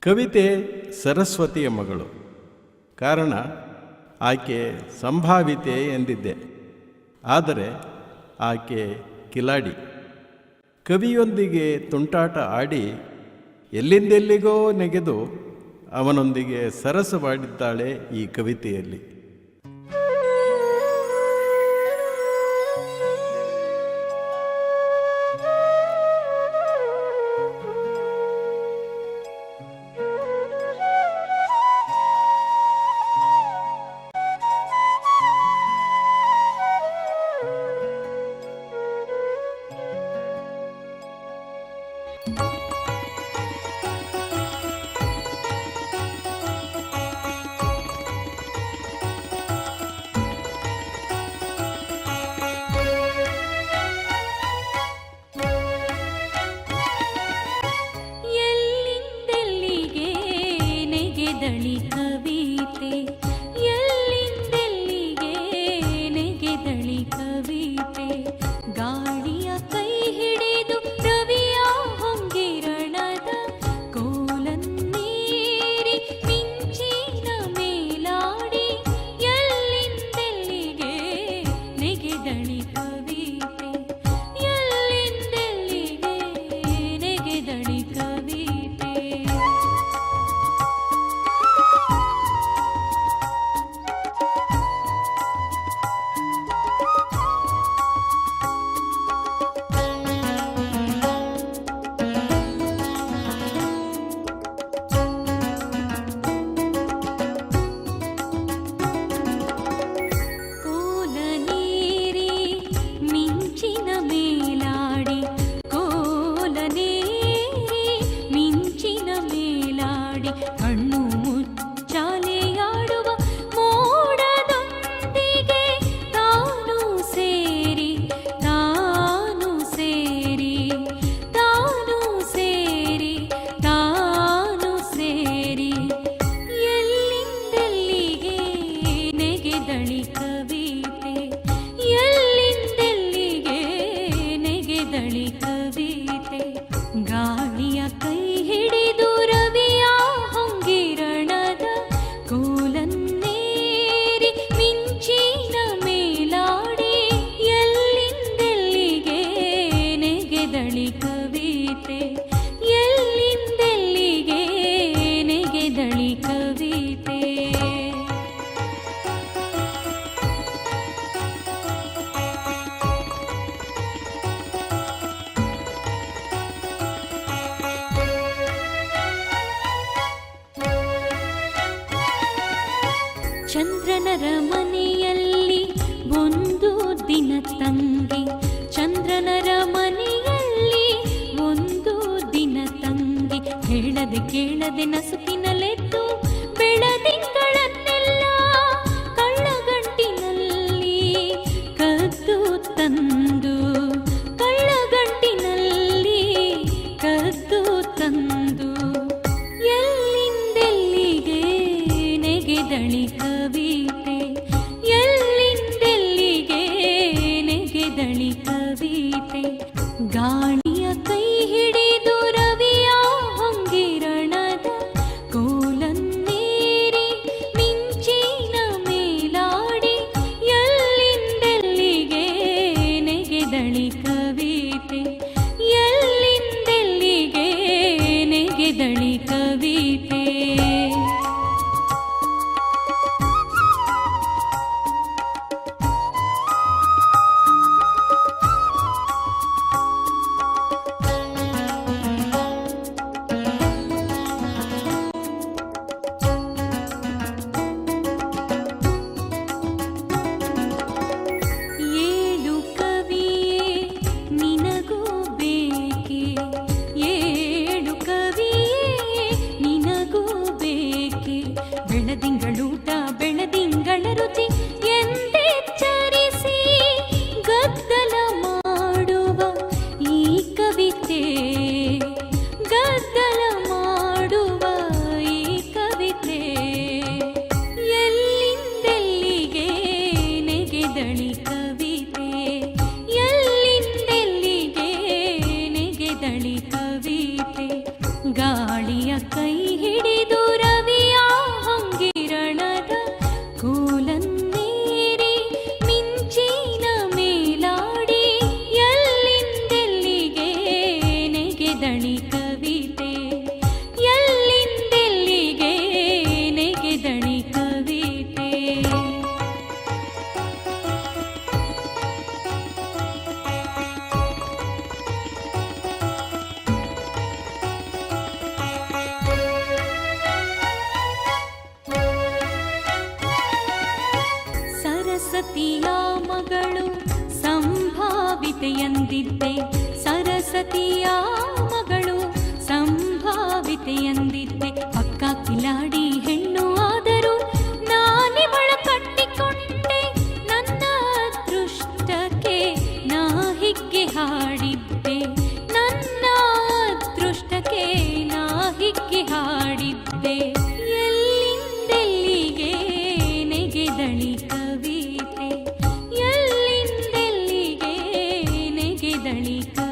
ಕವಿತೆ ಸರಸ್ವತಿಯ ಮಗಳು. ಕಾರಣ ಆಕೆ ಸಂಭಾವಿತೆ ಎಂದಿದ್ದೆ. ಆದರೆ ಆಕೆ ಕಿಲಾಡಿ. ಕವಿಯೊಂದಿಗೆ ತುಂಟಾಟ ಆಡಿ ಎಲ್ಲಿಂದೆಲ್ಲಿಗೋ ನೆಗೆದು ಅವನೊಂದಿಗೆ ಸರಸವಾಡಿದ್ದಾಳೆ ಈ ಕವಿತೆಯಲ್ಲಿ. ಗಾಳಿಯ ಕೈ ಹಿಡಿದು ರವಿಯ ಹೊಂಗಿರಣದ ಕೋಲನ್ನೇರಿ ಮಿಂಚಿನ ಮೇಲಾಡಿ ಎಲ್ಲಿಂದೆಲ್ಲಿಗೆ ನೆಗೆದಳಿ ಕವಿತೆ, ಎಲ್ಲಿಂದೆಲ್ಲಿಗೆ ನೆಗೆದಳಿ ಕವಿತೆ. ಚಂದ್ರನರ ಮನೆಯಲ್ಲಿ ಒಂದು ದಿನ ತಂಗಿ, ಚಂದ್ರನರ ಮನೆಯಲ್ಲಿ ಒಂದು ದಿನ ತಂಗಿ, ಹೇಳದೆ ಕೇಳದೆ ನಸುಕಿನಲೆದ್ದು ಬೆಳದಿಂಗಳನ್ನೆಲ್ಲ ಕಳ್ಳಗಂಟಿನಲ್ಲಿ ಕದ್ದು ತಂದು, ಕಳ್ಳಗಂಟಿನಲ್ಲಿ ಕದ್ದು ತಂದು ಎಲ್ಲಿಂದೆಲ್ಲಿಗೆ ನೆಗೆದಳಿ ಕವಿತೆ, ಎಲ್ಲಿಂದೆಲ್ಲಿಗೆ ನೆಗೆದಳಿ ಕವಿತೆ. ಗಾಳಿಯ ಕೈ ಹಿಡಿದು ರವಿಯ ಹೊಂಗಿರಣದ ಕೋಲನ್ನೇರಿ ಕುಳಿತಿದ್ದೆ. ಪಕ್ಕ ಕಿಲಾಡಿ ಹೆಣ್ಣು ಆದರೂ ನಾನಿವಳ ಕಟ್ಟಿಕೊಂಡೆ. ನನ್ನ ಅದೃಷ್ಟಕ್ಕೆ ನಾ ಹೀಗೆ ಹಾಡಿದ್ದೆ. ನನ್ನ ಅದೃಷ್ಟಕ್ಕೆ ನಾ ಹೀಗೆ ಹಾಡಿದ್ದೆ. ಎಲ್ಲಿಂದೆಲ್ಲಿಗೆ ನೆಗೆದಳಿ ಕವಿತೆ, ಎಲ್ಲಿಂದೆಲ್ಲಿಗೆ ನೆಗೆದಳಿ ಕವಿತೆ.